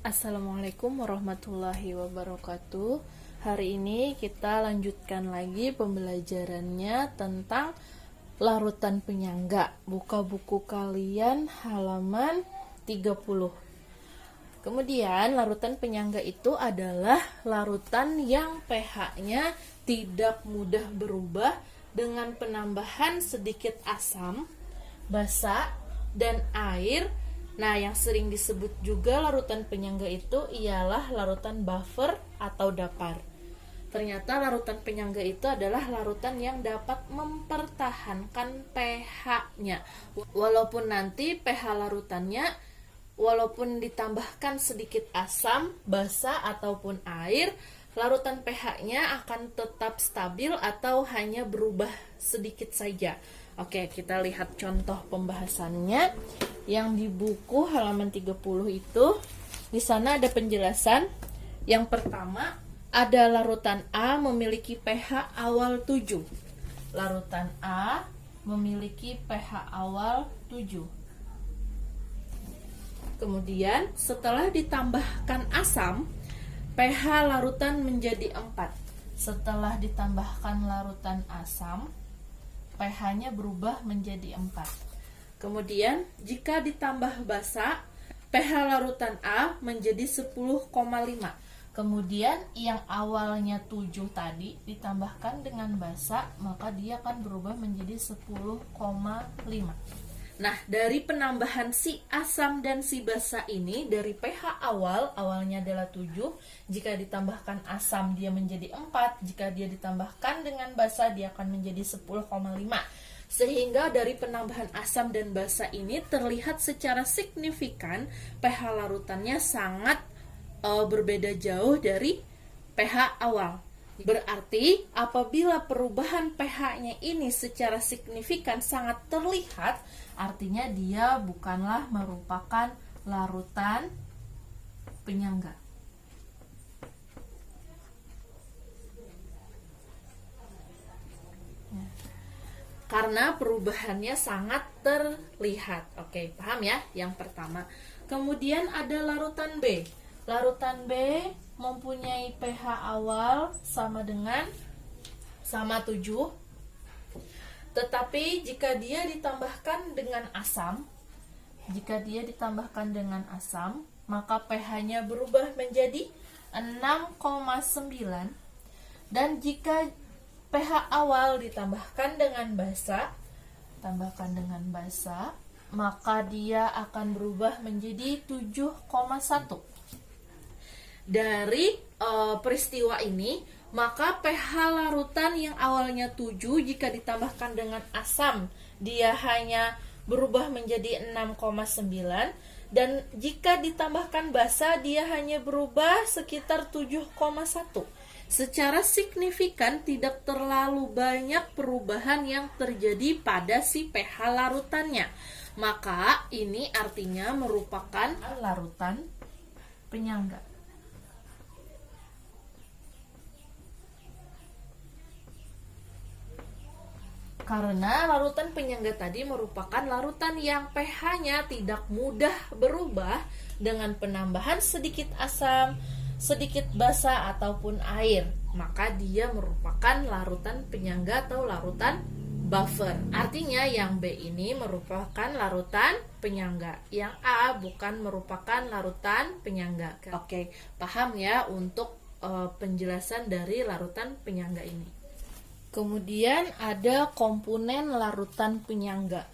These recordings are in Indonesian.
Assalamualaikum warahmatullahi wabarakatuh. Hari ini kita lanjutkan lagi pembelajarannya tentang larutan penyangga. Buka buku kalian halaman 30. Kemudian larutan penyangga itu adalah larutan yang pH-nya tidak mudah berubah dengan penambahan sedikit asam, basa, dan air. Nah, yang sering disebut juga larutan penyangga itu ialah larutan buffer atau dapar. Ternyata larutan penyangga itu adalah larutan yang dapat mempertahankan pH-nya. Walaupun nanti pH larutannya, walaupun ditambahkan sedikit asam, basa, ataupun air, larutan pH-nya akan tetap stabil atau hanya berubah sedikit saja. Oke, kita lihat contoh pembahasannya yang di buku halaman 30 itu. Di sana ada penjelasan. Yang pertama, ada larutan A memiliki pH awal 7. Larutan A memiliki pH awal 7. Kemudian, setelah ditambahkan asam, pH larutan menjadi 4. Setelah ditambahkan larutan asam, pH-nya berubah menjadi 4. Kemudian, jika ditambah basa, pH larutan A menjadi 10,5. Kemudian, yang awalnya 7 tadi ditambahkan dengan basa, maka dia akan berubah menjadi 10,5. Nah, dari penambahan si asam dan si basa ini, dari pH awalnya adalah 7, jika ditambahkan asam dia menjadi 4, jika dia ditambahkan dengan basa dia akan menjadi 10,5. Sehingga dari penambahan asam dan basa ini terlihat secara signifikan pH larutannya sangat berbeda jauh dari pH awal. Berarti apabila perubahan pH-nya ini secara signifikan sangat terlihat, artinya dia bukanlah merupakan larutan penyangga. Karena perubahannya sangat terlihat. Oke, paham ya? Yang pertama. Kemudian ada larutan B. Larutan B mempunyai pH awal sama 7. Tetapi jika dia ditambahkan dengan asam, maka pH-nya berubah menjadi 6,9. Dan jika pH awal ditambahkan dengan basa, maka dia akan berubah menjadi 7,1. Dari peristiwa ini, maka pH larutan yang awalnya 7 jika ditambahkan dengan asam, dia hanya berubah menjadi 6,9, dan jika ditambahkan basa dia hanya berubah sekitar 7,1. Secara signifikan tidak terlalu banyak perubahan yang terjadi pada si pH larutannya. Maka ini artinya merupakan larutan penyangga. Karena larutan penyangga tadi merupakan larutan yang pH-nya tidak mudah berubah dengan penambahan sedikit asam, sedikit basa, ataupun air. Maka dia merupakan larutan penyangga atau larutan buffer. Artinya yang B ini merupakan larutan penyangga. Yang A bukan merupakan larutan penyangga. Oke, paham ya untuk penjelasan dari larutan penyangga ini. Kemudian ada komponen larutan penyangga.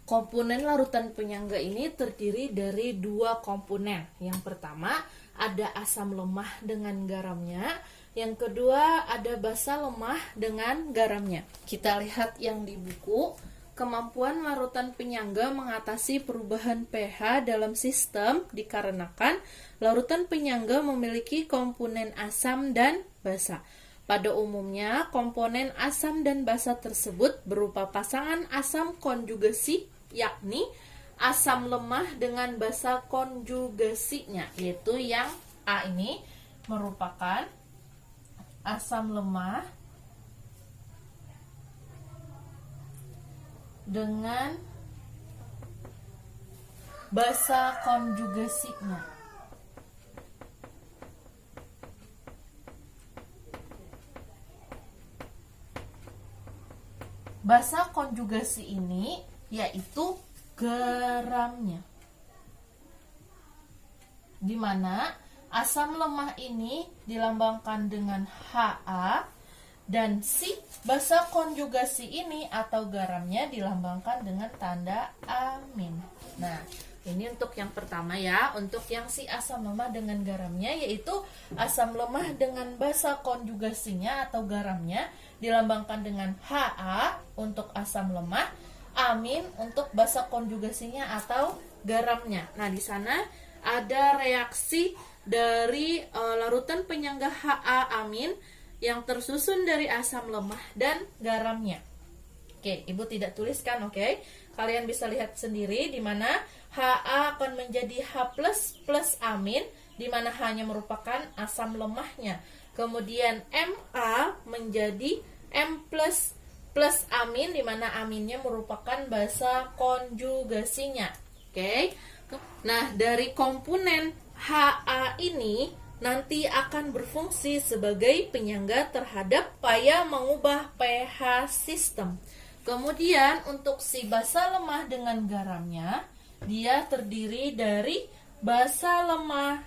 Komponen larutan penyangga ini terdiri dari 2 komponen. Yang pertama ada asam lemah dengan garamnya. Yang kedua ada basa lemah dengan garamnya. Kita lihat yang di buku. Kemampuan larutan penyangga mengatasi perubahan pH dalam sistem dikarenakan larutan penyangga memiliki komponen asam dan basa. Pada umumnya, komponen asam dan basa tersebut berupa pasangan asam konjugasi, yakni asam lemah dengan basa konjugasinya, yaitu yang A ini merupakan asam lemah dengan basa konjugasinya. basa konjugasi ini yaitu garamnya. Di mana asam lemah ini dilambangkan dengan Ha dan si basa konjugasi ini atau garamnya dilambangkan dengan tanda amin. Nah, ini untuk yang pertama ya, untuk yang si asam lemah dengan garamnya yaitu asam lemah dengan basa konjugasinya atau garamnya dilambangkan dengan Ha untuk asam lemah, amin untuk basa konjugasinya atau garamnya. Nah, di sana ada reaksi dari larutan penyangga Ha amin yang tersusun dari asam lemah dan garamnya. Oke, Ibu tidak tuliskan, oke? Kalian bisa lihat sendiri di mana Ha akan menjadi H plus amin, di mana H-nya merupakan asam lemahnya. Kemudian Ma menjadi M plus amin, di mana aminnya merupakan basa konjugasinya. Oke? Nah, dari komponen Ha ini nanti akan berfungsi sebagai penyangga terhadap upaya mengubah pH sistem. Kemudian untuk si basa lemah dengan garamnya, dia terdiri dari basa lemah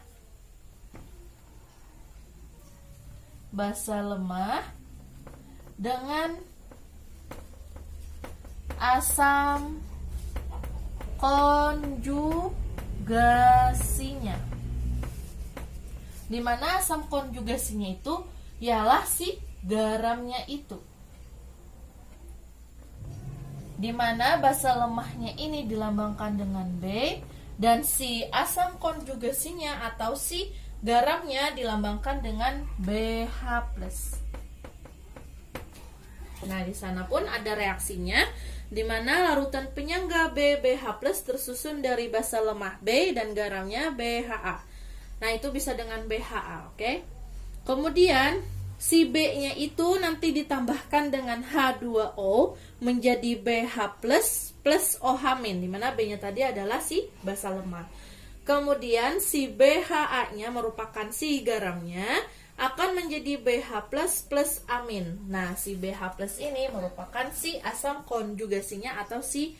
dengan asam konjugasinya. Di mana asam konjugasinya itu ialah si garamnya itu. Di mana basa lemahnya ini dilambangkan dengan B dan si asam konjugasinya atau si garamnya dilambangkan dengan BH+. Nah, di sana pun ada reaksinya di mana larutan penyangga BH+ tersusun dari basa lemah B dan garamnya BHA. Nah, itu bisa dengan BHA, oke? Kemudian si B-nya itu nanti ditambahkan dengan H2O menjadi BH+ plus OH-, di mana B-nya tadi adalah si basa lemah. Kemudian si BHA-nya merupakan si garamnya akan menjadi BH+ plus amin. Nah, si BH+ ini merupakan si asam konjugasinya atau si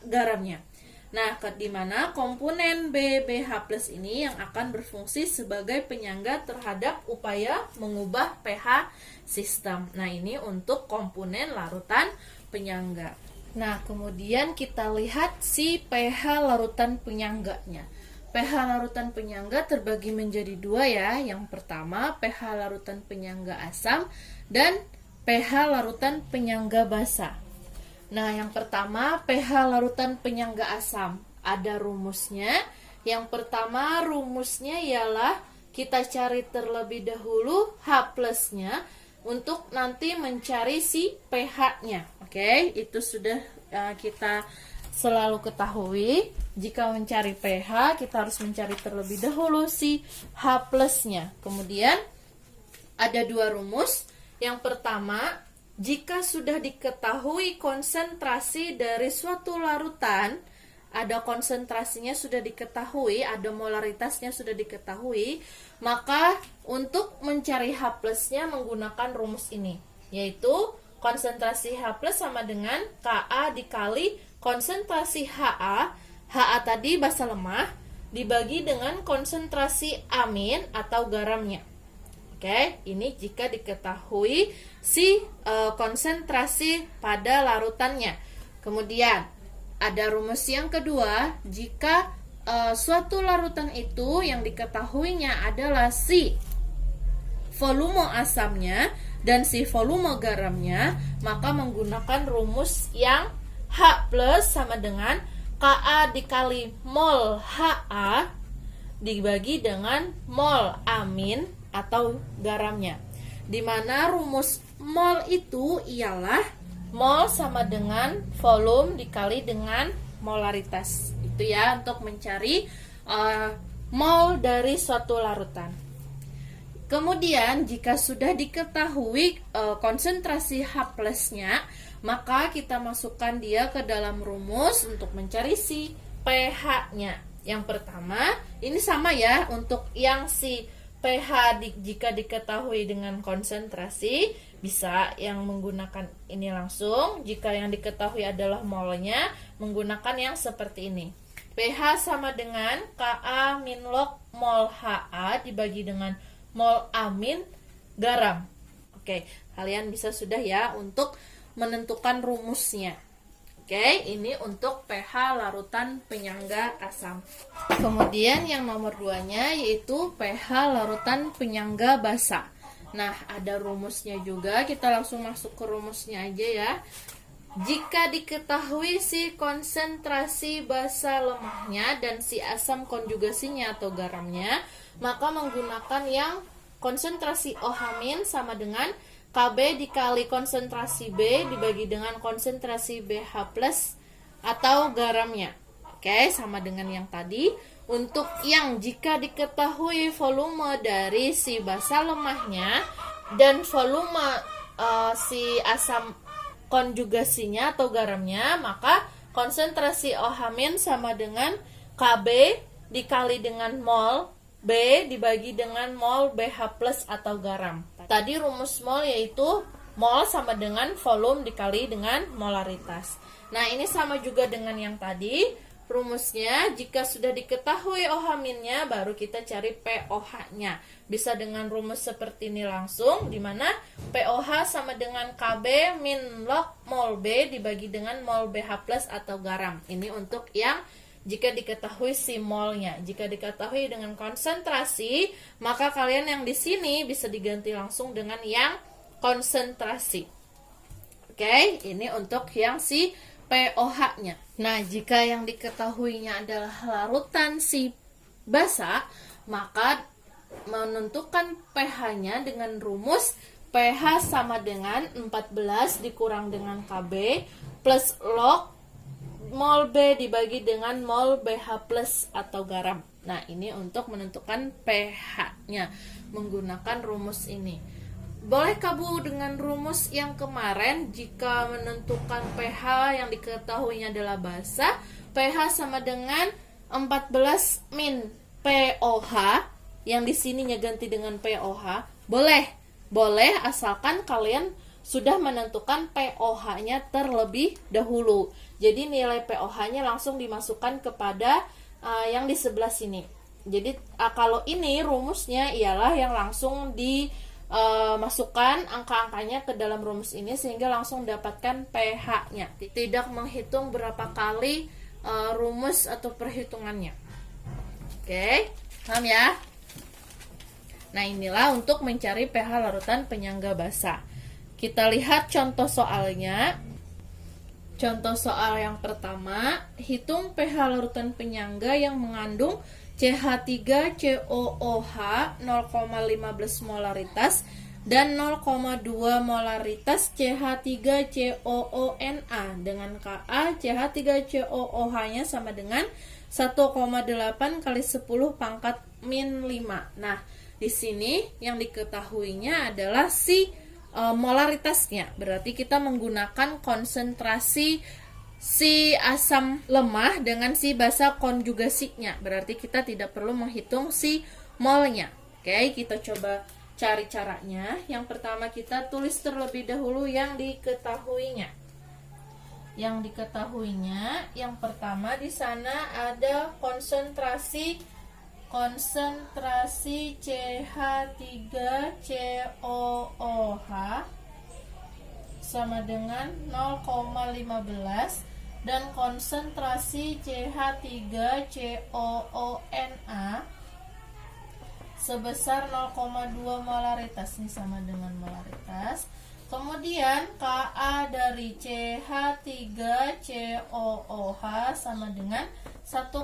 garamnya. Nah, di mana komponen BH+ ini yang akan berfungsi sebagai penyangga terhadap upaya mengubah pH sistem. Nah, ini untuk komponen larutan penyangga. Nah, kemudian kita lihat si pH larutan penyangganya. pH larutan penyangga terbagi menjadi dua ya. Yang pertama pH larutan penyangga asam dan pH larutan penyangga basa. Nah, yang pertama pH larutan penyangga asam. Ada rumusnya. Yang pertama rumusnya ialah kita cari terlebih dahulu H+-nya untuk nanti mencari si pH-nya. Oke, itu sudah kita selalu ketahui. Jika mencari pH, kita harus mencari terlebih dahulu si H+-nya. Kemudian ada dua rumus. Yang pertama, jika sudah diketahui konsentrasi dari suatu larutan, ada konsentrasinya sudah diketahui, ada molaritasnya sudah diketahui, maka untuk mencari H+-nya menggunakan rumus ini, yaitu konsentrasi H+ sama dengan Ka dikali konsentrasi Ha. Ha tadi basa lemah dibagi dengan konsentrasi amin atau garamnya. Oke, ini jika diketahui si konsentrasi pada larutannya. Kemudian ada rumus yang kedua, jika suatu larutan itu yang diketahuinya adalah si volume asamnya dan si volume garamnya, maka menggunakan rumus yang H+ sama dengan Ka dikali mol Ha dibagi dengan mol amin atau garamnya. Di mana rumus mol itu ialah mol sama dengan volume dikali dengan molaritas. Itu ya untuk mencari mol dari suatu larutan. Kemudian jika sudah diketahui konsentrasi H+-nya, maka kita masukkan dia ke dalam rumus untuk mencari si pH-nya. Yang pertama, ini sama ya untuk yang si pH jika diketahui dengan konsentrasi, bisa yang menggunakan ini langsung. Jika yang diketahui adalah molnya, menggunakan yang seperti ini. pH sama dengan Ka min log mol Ha dibagi dengan mol A min garam. Oke, kalian bisa sudah ya untuk menentukan rumusnya. Oke, ini untuk pH larutan penyangga asam. Kemudian yang nomor 2-nya yaitu pH larutan penyangga basa. Nah, ada rumusnya juga, kita langsung masuk ke rumusnya aja ya. Jika diketahui si konsentrasi basa lemahnya dan si asam konjugasinya atau garamnya, maka menggunakan yang konsentrasi OH- sama dengan Kb dikali konsentrasi B dibagi dengan konsentrasi BH plus atau garamnya. Oke, sama dengan yang tadi. Untuk yang jika diketahui volume dari si basa lemahnya dan volume si asam konjugasinya atau garamnya, maka konsentrasi OH- sama dengan Kb dikali dengan mol B dibagi dengan mol BH plus atau garam. Tadi rumus mol yaitu mol sama dengan volume dikali dengan molaritas. Nah, ini sama juga dengan yang tadi. Rumusnya, jika sudah diketahui OH-nya, baru kita cari POH-nya. Bisa dengan rumus seperti ini langsung, di mana POH sama dengan Kb min log mol B dibagi dengan mol BH plus atau garam. Ini untuk yang jika diketahui si molnya. Jika diketahui dengan konsentrasi, maka kalian yang di sini bisa diganti langsung dengan yang konsentrasi. Oke, ini untuk yang si POH-nya. Nah, jika yang diketahuinya adalah larutan si basa, maka menentukan pH-nya dengan rumus pH sama dengan 14 dikurang dengan Kb plus log mol B dibagi dengan mol BH plus atau garam. Nah, ini untuk menentukan pH-nya menggunakan rumus ini. Bolehkah Bu dengan rumus yang kemarin jika menentukan pH yang diketahuinya adalah basa, pH sama dengan 14 min POH, yang di sininya ganti dengan POH? Boleh. Boleh asalkan kalian sudah menentukan POH-nya terlebih dahulu. Jadi nilai POH-nya langsung dimasukkan kepada yang di sebelah sini. Jadi kalau ini rumusnya ialah yang langsung masukkan angka-angkanya ke dalam rumus ini sehingga langsung dapatkan pH-nya. Tidak menghitung berapa kali rumus atau perhitungannya. Oke, paham ya? Nah, inilah untuk mencari pH larutan penyangga basa. Kita lihat contoh soalnya. Contoh soal yang pertama, hitung pH larutan penyangga yang mengandung CH3COOH 0,15 molaritas dan 0,2 molaritas CH3COONA dengan Ka CH3COOH-nya sama dengan 1,8 kali 10 pangkat min 5. Nah, di sini yang diketahuinya adalah si molaritasnya. Berarti kita menggunakan konsentrasi si asam lemah dengan si basa konjugasinya. Berarti kita tidak perlu menghitung si molnya. Oke, kita coba cari caranya. Yang pertama kita tulis terlebih dahulu yang diketahuinya. Yang diketahuinya, yang pertama di sana ada konsentrasi CH3COOH sama dengan 0,15 dan konsentrasi CH3COONA sebesar 0,2 molaritas. Ini sama dengan molaritas. Kemudian Ka dari CH3COOH sama dengan 1,8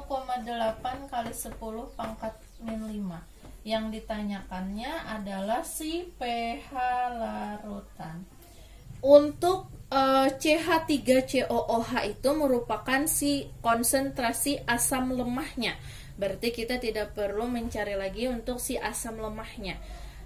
kali 10 pangkat min 5. Yang ditanyakannya adalah si pH larutan. Untuk CH3COOH itu merupakan si konsentrasi asam lemahnya. Berarti kita tidak perlu mencari lagi untuk si asam lemahnya.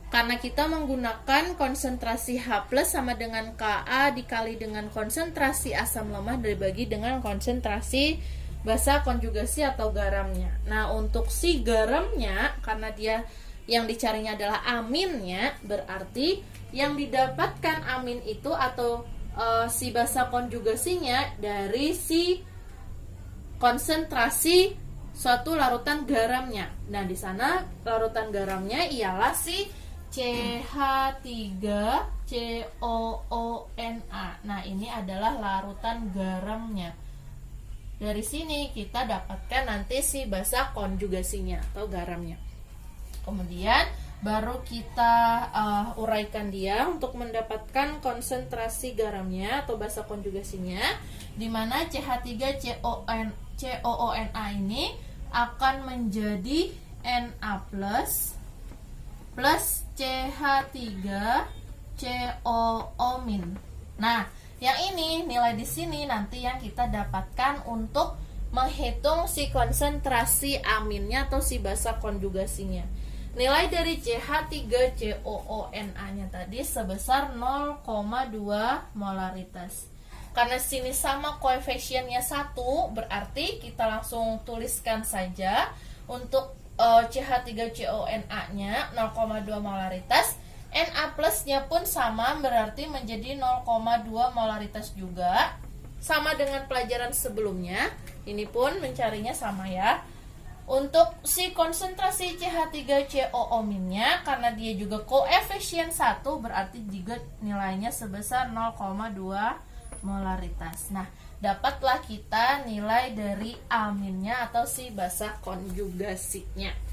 Karena kita menggunakan konsentrasi H+ sama dengan Ka dikali dengan konsentrasi asam lemah dibagi dengan konsentrasi basa konjugasi atau garamnya. Nah, untuk si garamnya, karena dia yang dicarinya adalah aminnya, berarti yang didapatkan amin itu atau si basa konjugasinya dari si konsentrasi suatu larutan garamnya. Nah, di sana larutan garamnya ialah si CH3COONA. Nah, ini adalah larutan garamnya. Dari sini kita dapatkan nanti si basa konjugasinya atau garamnya. Kemudian baru kita uraikan dia untuk mendapatkan konsentrasi garamnya atau basa konjugasinya, di mana CH3COONA ini akan menjadi Na plus CH3COO min. Nah, yang ini nilai di sini nanti yang kita dapatkan untuk menghitung si konsentrasi aminnya atau si basa konjugasinya. Nilai dari CH3COONA-nya tadi sebesar 0,2 molaritas. Karena sini sama koefisiennya 1, berarti kita langsung tuliskan saja untuk CH3CONA-nya 0,2 molaritas. Na plusnya pun sama, berarti menjadi 0,2 molaritas juga. Sama dengan pelajaran sebelumnya, ini pun mencarinya sama ya. Untuk si konsentrasi CH3COO minnya, karena dia juga koefisien 1, berarti juga nilainya sebesar 0,2 molaritas. Nah, dapatlah kita nilai dari aminnya atau si basa konjugasinya.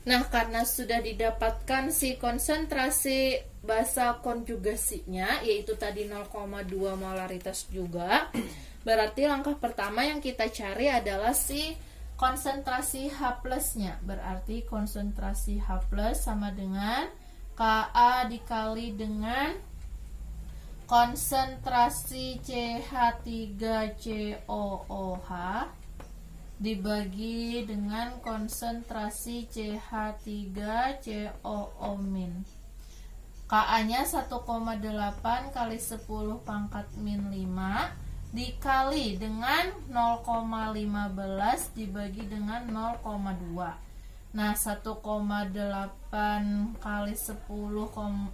Nah, karena sudah didapatkan si konsentrasi basa konjugasinya, yaitu tadi 0,2 molaritas juga, berarti langkah pertama yang kita cari adalah si konsentrasi H plusnya. Berarti konsentrasi H plus sama dengan Ka dikali dengan konsentrasi CH3COOH dibagi dengan konsentrasi CH3COO min. Ka-nya 1,8 kali 10 pangkat min 5 dikali dengan 0,15 dibagi dengan 0,2. Nah, 1,8 kali 10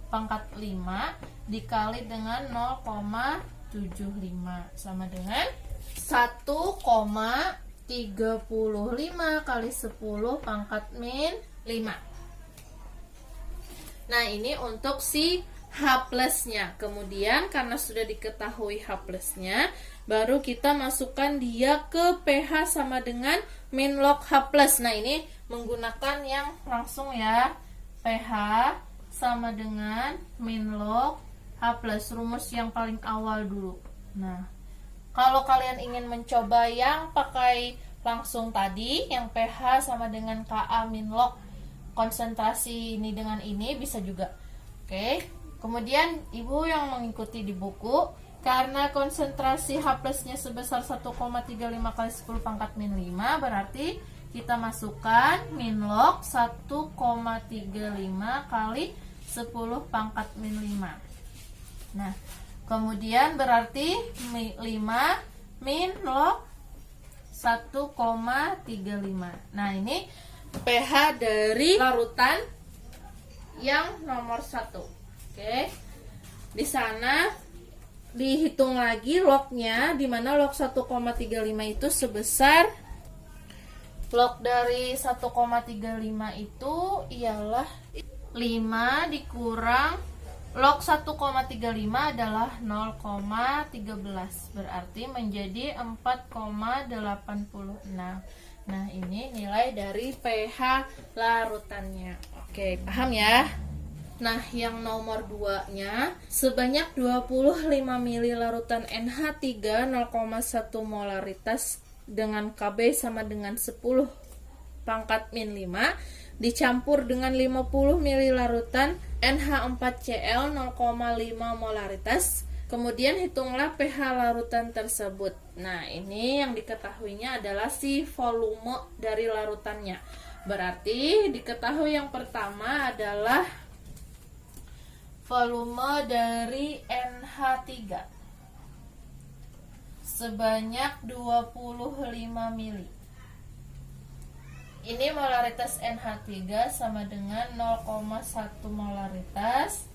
pangkat 5 dikali dengan 0,75 sama dengan 1,35 kali 10 pangkat min 5. Nah, ini untuk si H plusnya. Kemudian karena sudah diketahui H plusnya, baru kita masukkan dia ke pH sama dengan min log H plus. Nah, ini menggunakan yang langsung ya. pH sama dengan min log H plus, rumus yang paling awal dulu. Nah, kalau kalian ingin mencoba yang pakai langsung tadi, yang pH sama dengan Ka min log konsentrasi ini dengan ini, bisa juga. Oke. Kemudian ibu yang mengikuti di buku, karena konsentrasi H plusnya sebesar 1,35 kali 10 pangkat min 5, berarti kita masukkan min log 1,35 kali 10 pangkat min 5. Nah, kemudian berarti 5 min log 1,35. Nah, ini pH dari larutan yang nomor 1. Oke, di sana dihitung lagi lognya, di mana log 1,35 itu sebesar, log dari 1,35 itu ialah 5 dikurang log 1,35 adalah 0,13, berarti menjadi 4,86. Nah, ini nilai dari pH larutannya. Oke, paham ya? Nah, yang nomor 2-nya sebanyak 25 ml larutan NH3 0,1 molaritas dengan Kb sama dengan 10 pangkat min 5 dicampur dengan 50 ml larutan NH4Cl 0,5 molaritas. Kemudian hitunglah pH larutan tersebut. Nah, ini yang diketahuinya adalah si volume dari larutannya. Berarti diketahui yang pertama adalah volume dari NH3 sebanyak 25 ml. Ini molaritas NH3 sama dengan 0,1 molaritas.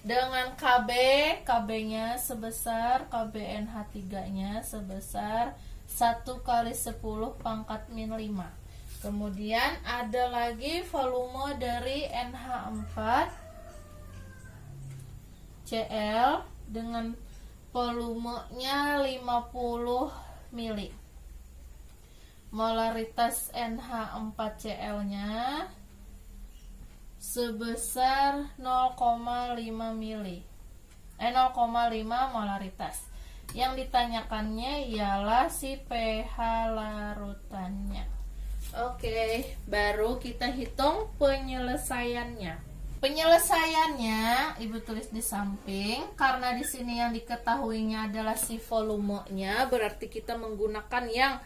Dengan KB-nya sebesar, KBNH3-nya sebesar 1 kali 10 pangkat min 5. Kemudian ada lagi volume dari NH4Cl dengan volumenya 50 mili. Molaritas NH4Cl-nya sebesar 0,5 mili. 0,5 molaritas. Yang ditanyakannya ialah si pH larutannya. Oke, baru kita hitung penyelesaiannya. Penyelesaiannya Ibu tulis di samping, karena di sini yang diketahuinya adalah si volumenya, berarti kita menggunakan yang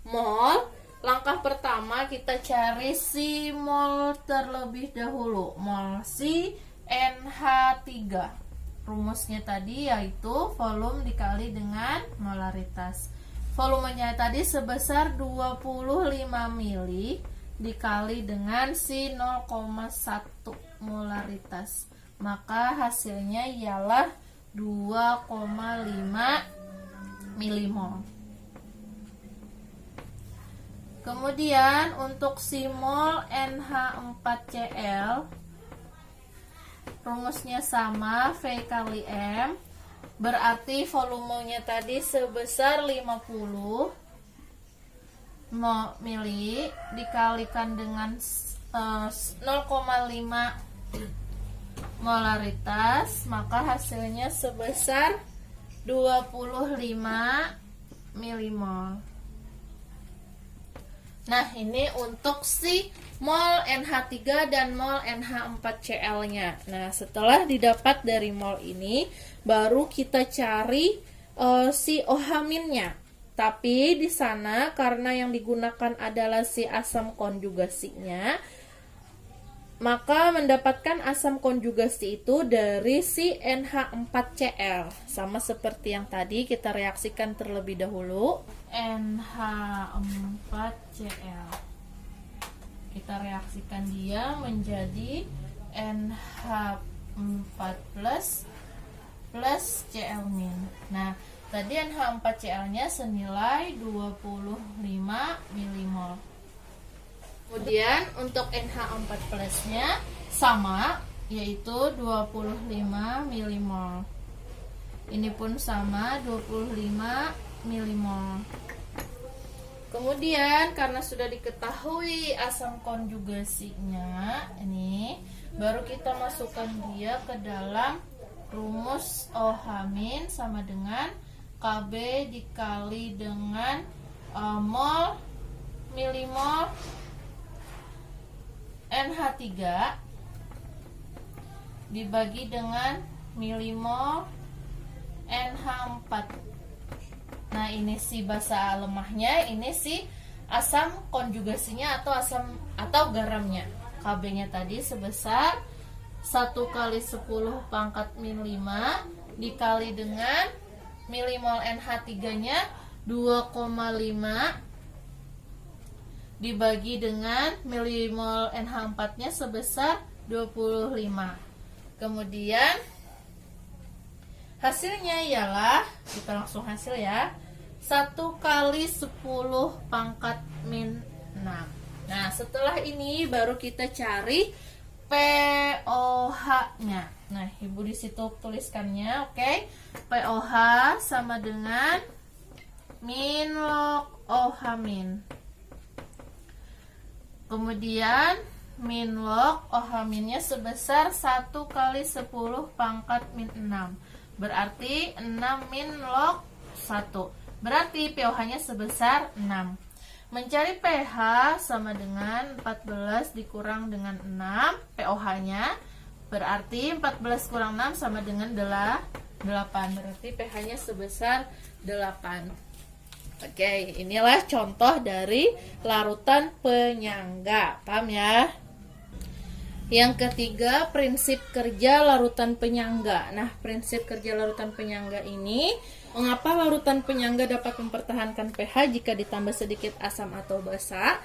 mol. Langkah pertama kita cari si mol terlebih dahulu. Mol si NH3. Rumusnya tadi yaitu volume dikali dengan molaritas. Volumenya tadi sebesar 25 mili dikali dengan si 0,1 molaritas. Maka hasilnya ialah 2,5 milimol. Kemudian untuk si mol NH4Cl, rumusnya sama, V kali M, berarti volumenya tadi sebesar 50 mili dikalikan dengan 0,5 molaritas, maka hasilnya sebesar 25 milimol. Nah, ini untuk si mol NH3 dan mol NH4Cl-nya. Nah, setelah didapat dari mol ini, baru kita cari si OH-nya. Tapi di sana karena yang digunakan adalah si asam konjugasinya, maka mendapatkan asam konjugasi itu dari si NH4Cl. Sama seperti yang tadi, kita reaksikan terlebih dahulu. NH4Cl. Kita reaksikan dia menjadi NH4 plus Cl-. Nah, tadi NH4Cl-nya senilai 25 milimol. Kemudian untuk NH4 plus-nya sama, yaitu 25 milimol. Ini pun sama, 25 milimol. Kemudian karena sudah diketahui asam konjugasinya, ini baru kita masukkan dia ke dalam rumus OH- sama dengan KB dikali dengan mol milimol NH3 dibagi dengan milimol NH4. Nah, ini si basa lemahnya, ini si asam konjugasinya atau garamnya. KB-nya tadi sebesar 1 kali 10 pangkat min 5 dikali dengan milimol NH3-nya 2,5 dibagi dengan milimol NH4-nya sebesar 25. Kemudian hasilnya ialah, kita langsung hasil ya, 1 kali 10 pangkat min 6. Nah, setelah ini baru kita cari POH-nya. Nah, Ibu di situ tuliskannya, oke. POH sama dengan min log OH-. Kemudian min log OH-nya sebesar 1 kali 10 pangkat min 6. Berarti 6 min log 1. Berarti pOH-nya sebesar 6. Mencari pH sama dengan 14 dikurang dengan 6 pOH-nya. Berarti 14 kurang 6 sama dengan 8. Berarti pH-nya sebesar 8. Oke, inilah contoh dari larutan penyangga. Paham ya? Yang ketiga, prinsip kerja larutan penyangga. Nah, prinsip kerja larutan penyangga ini, mengapa larutan penyangga dapat mempertahankan pH jika ditambah sedikit asam atau basa?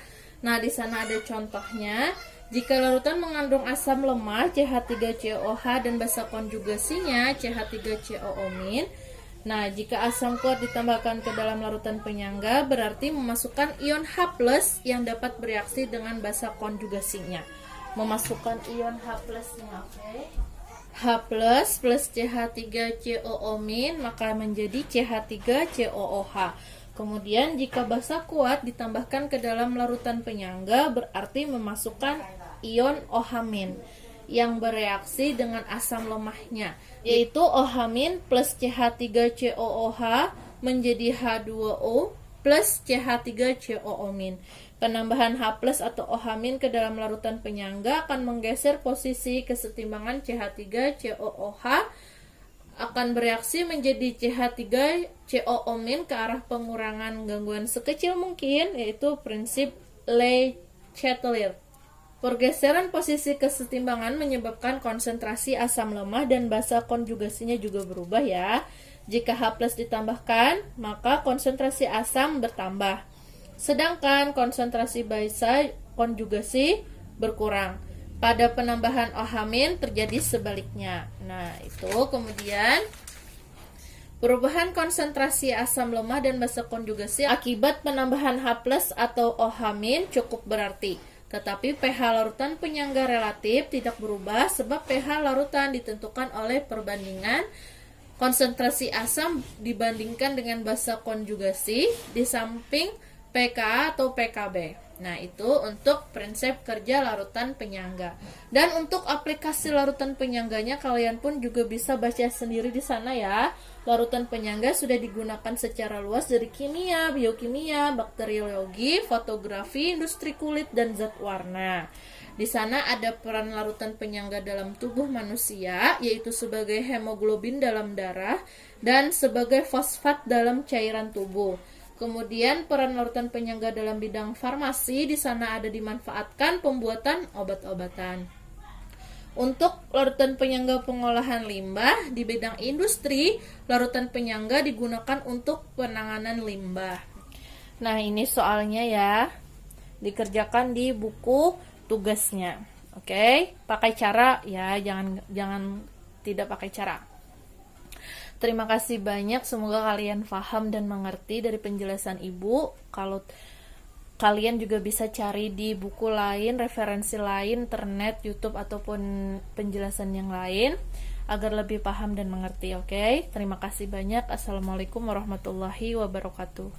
Nah, di sana ada contohnya. Jika larutan mengandung asam lemah CH3COOH dan basa konjugasinya CH3COO-. Nah, jika asam kuat ditambahkan ke dalam larutan penyangga berarti memasukkan ion H+ yang dapat bereaksi dengan basa konjugasinya. Memasukkan ion H+-nya, oke. H+ plus CH3COO- maka menjadi CH3COOH. Kemudian jika basa kuat ditambahkan ke dalam larutan penyangga berarti memasukkan ion OH- yang bereaksi dengan asam lemahnya, yaitu OH- plus CH3COOH menjadi H2O plus CH3COO-. Penambahan H+ atau OH- ke dalam larutan penyangga akan menggeser posisi kesetimbangan CH3COOH, akan bereaksi menjadi CH3COO- ke arah pengurangan gangguan sekecil mungkin, yaitu prinsip Le Chatelier. Pergeseran posisi kesetimbangan menyebabkan konsentrasi asam lemah dan basa konjugasinya juga berubah ya. Jika H+ ditambahkan, maka konsentrasi asam bertambah. Sedangkan konsentrasi basa konjugasi berkurang. Pada penambahan OH- terjadi sebaliknya. Nah, itu kemudian perubahan konsentrasi asam lemah dan basa konjugasi akibat penambahan H+ atau OH- cukup berarti. Tetapi pH larutan penyangga relatif tidak berubah sebab pH larutan ditentukan oleh perbandingan konsentrasi asam dibandingkan dengan basa konjugasi di samping pKa atau pKb. Nah, itu untuk prinsip kerja larutan penyangga. Dan untuk aplikasi larutan penyangganya kalian pun juga bisa baca sendiri di sana ya. Larutan penyangga sudah digunakan secara luas dari kimia, biokimia, bakteriologi, fotografi, industri kulit, dan zat warna. Di sana ada peran larutan penyangga dalam tubuh manusia, yaitu sebagai hemoglobin dalam darah dan sebagai fosfat dalam cairan tubuh. Kemudian peran larutan penyangga dalam bidang farmasi, di sana ada dimanfaatkan pembuatan obat-obatan. Untuk larutan penyangga pengolahan limbah di bidang industri, larutan penyangga digunakan untuk penanganan limbah. Nah, ini soalnya ya, dikerjakan di buku tugasnya. Oke, pakai cara ya, jangan tidak pakai cara. Terima kasih banyak, semoga kalian paham dan mengerti dari penjelasan Ibu. Kalau kalian juga bisa cari di buku lain, referensi lain, internet, YouTube, ataupun penjelasan yang lain agar lebih paham dan mengerti, oke? Terima kasih banyak. Assalamualaikum warahmatullahi wabarakatuh.